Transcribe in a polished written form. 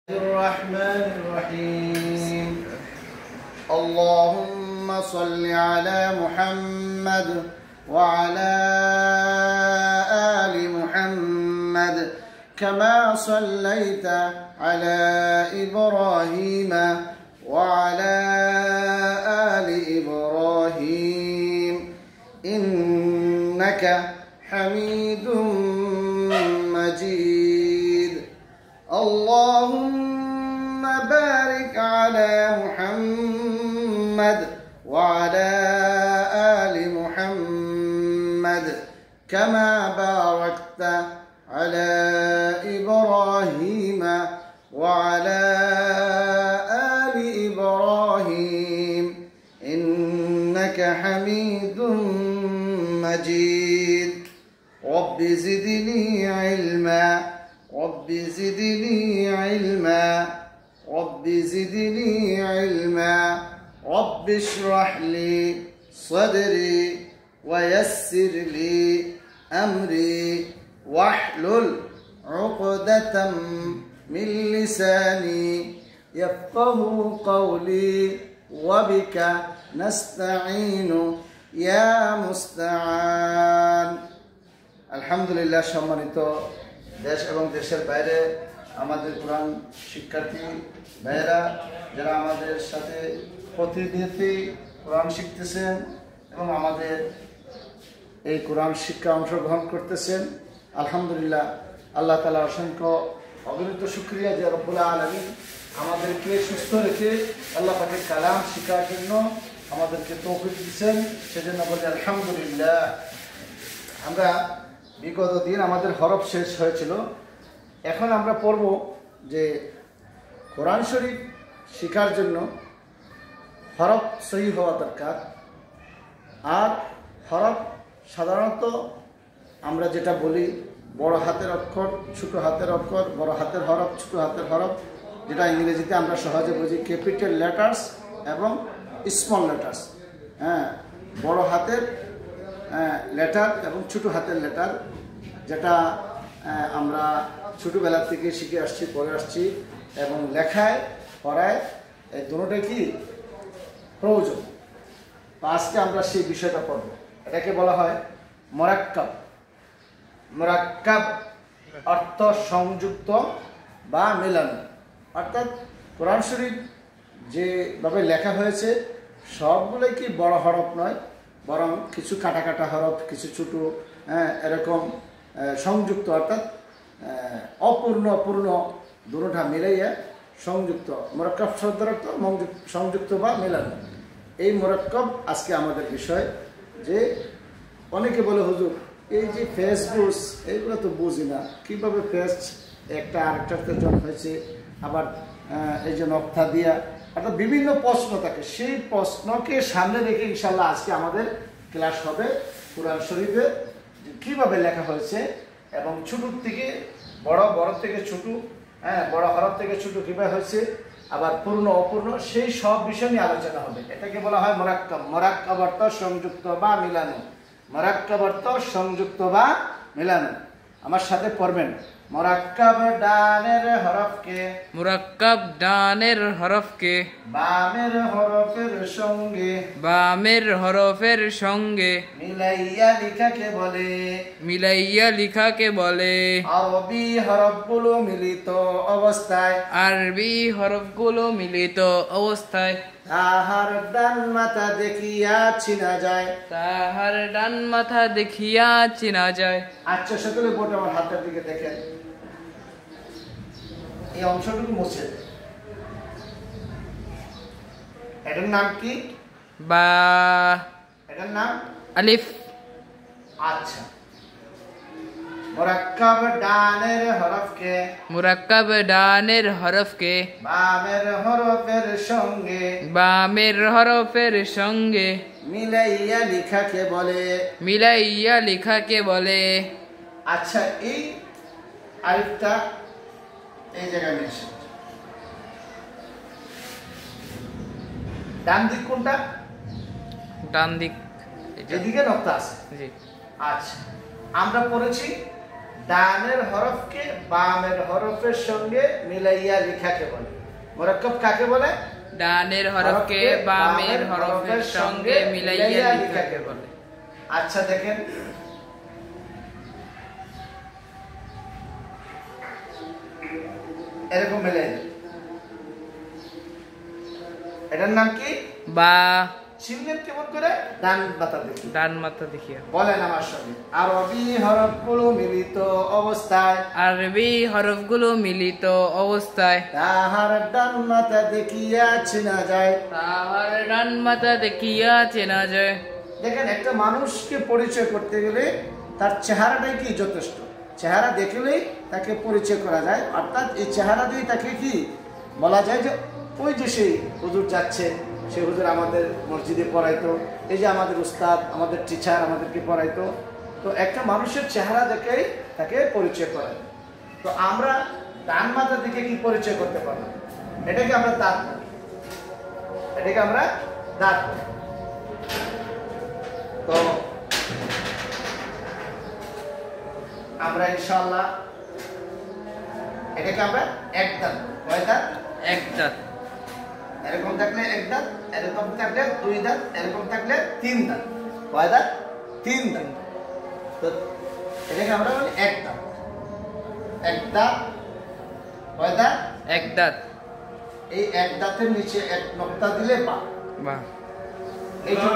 الرحمن الرحيم اللهم صل على محمد وعلى آل محمد كما صليت على إبراهيم وعلى آل إبراهيم إنك حميد مجيد اللهم بارك على محمد وعلى آل محمد كما باركت على إبراهيم وعلى آل إبراهيم إنك حميد مجيد رب زدني علما رب زدني علما رب زدني علما رب اشرح لي صدري ويسر لي أمري واحلل عقدة من لساني يفقه قولي وبك نستعين يا مستعان الحمد لله সম্মানিত দেশ এবং দেশের বাইরে আমাদের কোরআন শিক্ষার্থী ভাইয়েরা যারা আমাদের সাথে প্রতিনিয়তই কোরআন শিখতেছেন এবং আমাদের এই কোরআন শিক্ষা অংশগ্রহণ করতেছেন আলহামদুলিল্লাহ আল্লাহ তাআলা অসংখ্য অগণিত শুকরিয়া যে রব্বুল আলামিন আমাদেরকে সুস্থ রেখে আল্লাহ পাকের কালাম শেখার জন্য আমাদেরকে তৌফিক দিয়েছেন সেজন্য বলি আলহামদুলিল্লাহ। আমরা বিগত দিন আমাদের হরফ শেষ হয়েছিল, এখন আমরা পড়ব যে কোরআন শরীফ শেখার জন্য হরফ সহি হওয়া দরকার। আর হরফ সাধারণত আমরা যেটা বলি বড় হাতের অক্ষর, ছোট হাতের অক্ষর, বড় হাতের হরফ, ছোট হাতের হরফ, যেটা ইংরেজিতে আমরা সহজে বুঝি ক্যাপিটাল লেটার্স এবং স্মল লেটার্স। হ্যাঁ, বড় হাতের লেটার এবং ছোট হাতের লেটার, যেটা আমরা ছোটোবেলা থেকে শিখে আসছি, পড়ে আসছি এবং লেখায় পড়ায় এই দুটোটাই কি প্রয়োজন। আজকে আমরা সেই বিষয়টা পড়ব। এটাকে বলা হয় মোরাক্কাব। মোরাক্কাব অর্থ সংযুক্ত বা মেলানো। অর্থাৎ কোরআন শরীফ যেভাবে লেখা হয়েছে সবগুলোই কি বড় হরফ নয়, বরং কিছু কাটা কাটা হরফ, কিছু ছোটো এরকম সংযুক্ত, অর্থাৎ অপূর্ণ অপূর্ণ দুটোটা মিলাইয়া সংযুক্ত। মোরাক্কাব শব্দের অর্থ সংযুক্ত বা মেলানো। এই মোরাক্কাব আজকে আমাদের বিষয়। যে অনেকে বলে হুজুর এই যে ফেসবুক এইগুলো তো বুঝি না, কীভাবে ফেস একটা আরেকটাতে জন হয়েছে, আবার এই যে নকথা দিয়া, অর্থাৎ বিভিন্ন প্রশ্ন থাকে। সেই প্রশ্নকে সামনে রেখে ইনশাল্লাহ আজকে আমাদের ক্লাস হবে কোরআন শরীফে কীভাবে লেখা হয়েছে এবং ছোটোর থেকে বড়, বড় থেকে ছোটো, বড় হরফ থেকে ছোটো কীভাবে হয়েছে, আবার পূর্ণ অপূর্ণ, সেই সব বিষয় নিয়ে আলোচনা হবে। এটাকে বলা হয় মোরাক্কাব। মোরাক্কাব অর্থ সংযুক্ত বা মিলানো। মোরাক্কাব অর্থ সংযুক্ত বা মিলানো। আমার সাথে পড়বেন। মোরাক্কাব ডানের হরফকে, মুরাক্কাব ডানের হরফকে বামের হরফের সঙ্গে, বামের হরফের সঙ্গে মিলাইয়া লিখাকে বলে, মিলাইয়া লিখাকে বলে। আরবি হরফগুলো মিলিত অবস্থায়, আরবি হরফগুলো মিলিত অবস্থায় তাহার ডান মাথা দেখিয়া চিনা যায়, তাহার ডান মাথা দেখিয়া চিনা যায়। আচ্ছা সকলে বোর্ডে আমার হাতের দিকে দেখেন, এই অংশটুকু মুছে। এটার নাম কি? বা। এটার নাম আলিফ। আচ্ছা, মুরাক্কাব ডানের হরফকে, মুরাক্কাব ডানের হরফকে বামের হরফের সঙ্গে, বামের হরফের সঙ্গে মিলাইয়া লিখাকে বলে, মিলাইয়া লিখাকে বলে। আচ্ছা, এই আলিফটা এই জায়গায় নিয়ে এসে, ডান দিক কোনটা? ডান দিক এদিকে নকতা আছে। জি। আচ্ছা, আমরা পড়েছি ডানের হরফকে বামের হরফের সঙ্গে মিলাইয়া লেখাকে বলে। মুরাক্কাব কাকে বলে? ডানের হরফকে বামের হরফের সঙ্গে মিলাইয়া লেখাকে বলে। আচ্ছা দেখেন, এরকম মিলাই দেন। এটার নাম কি? বা। চিনলেন কেমন করে? ডান মাথা দেখি, ডান মাথা দেখিয়া বলেন আমার সঙ্গে। আরবি হরফগুলো মিলিত অবস্থায়, আরবি হরফগুলো মিলিত অবস্থায় তাহার ডান মাথা দেখিয়া চেনা যায়। তাহার ডান মাথা দেখিয়া চেনা যায়। দেখেন, একটা মানুষকে পরিচয় করতে গেলে তার চেহারাটাই কি যথেষ্ট। চেহারা দেখলেই তাকে পরিচয় করা যায়, অর্থাৎ এই চেহারা দিয়ে তাকে কি বলা যায় যে ওই যে সেই হুজুর যাচ্ছে, সেই হুজুর আমাদের মসজিদে পড়াইতো, এই যে আমাদের উস্তাদ, আমাদের টিচার আমাদেরকে পড়াইতো। তো একটা মানুষের চেহারা দেখেই তাকে পরিচয় করা যায়। তো আমরা ডান মাথা দিকে কি পরিচয় করতে পারবো? এটাকে আমরা দাঁত বলি, এটাকে আমরা দাঁত বলি। তো আমরা ইনশাআল্লাহ এটাকে আমরা এক দাঁত, কয় দাঁত? এক দাঁত। এরকম থাকলে এক দাঁত, এরকম থাকলে দুই দাঁত, এরকম থাকলে তিন দাঁত। কয় দাঁত? তিন দাঁত। তো এটাকে আমরা বলি এক দাঁত। এক দাঁত, কয় দাঁত? এক দাঁত। এই এক দাঁতের নিচে এক নক্তা দিলে বা। বাহ। এই যে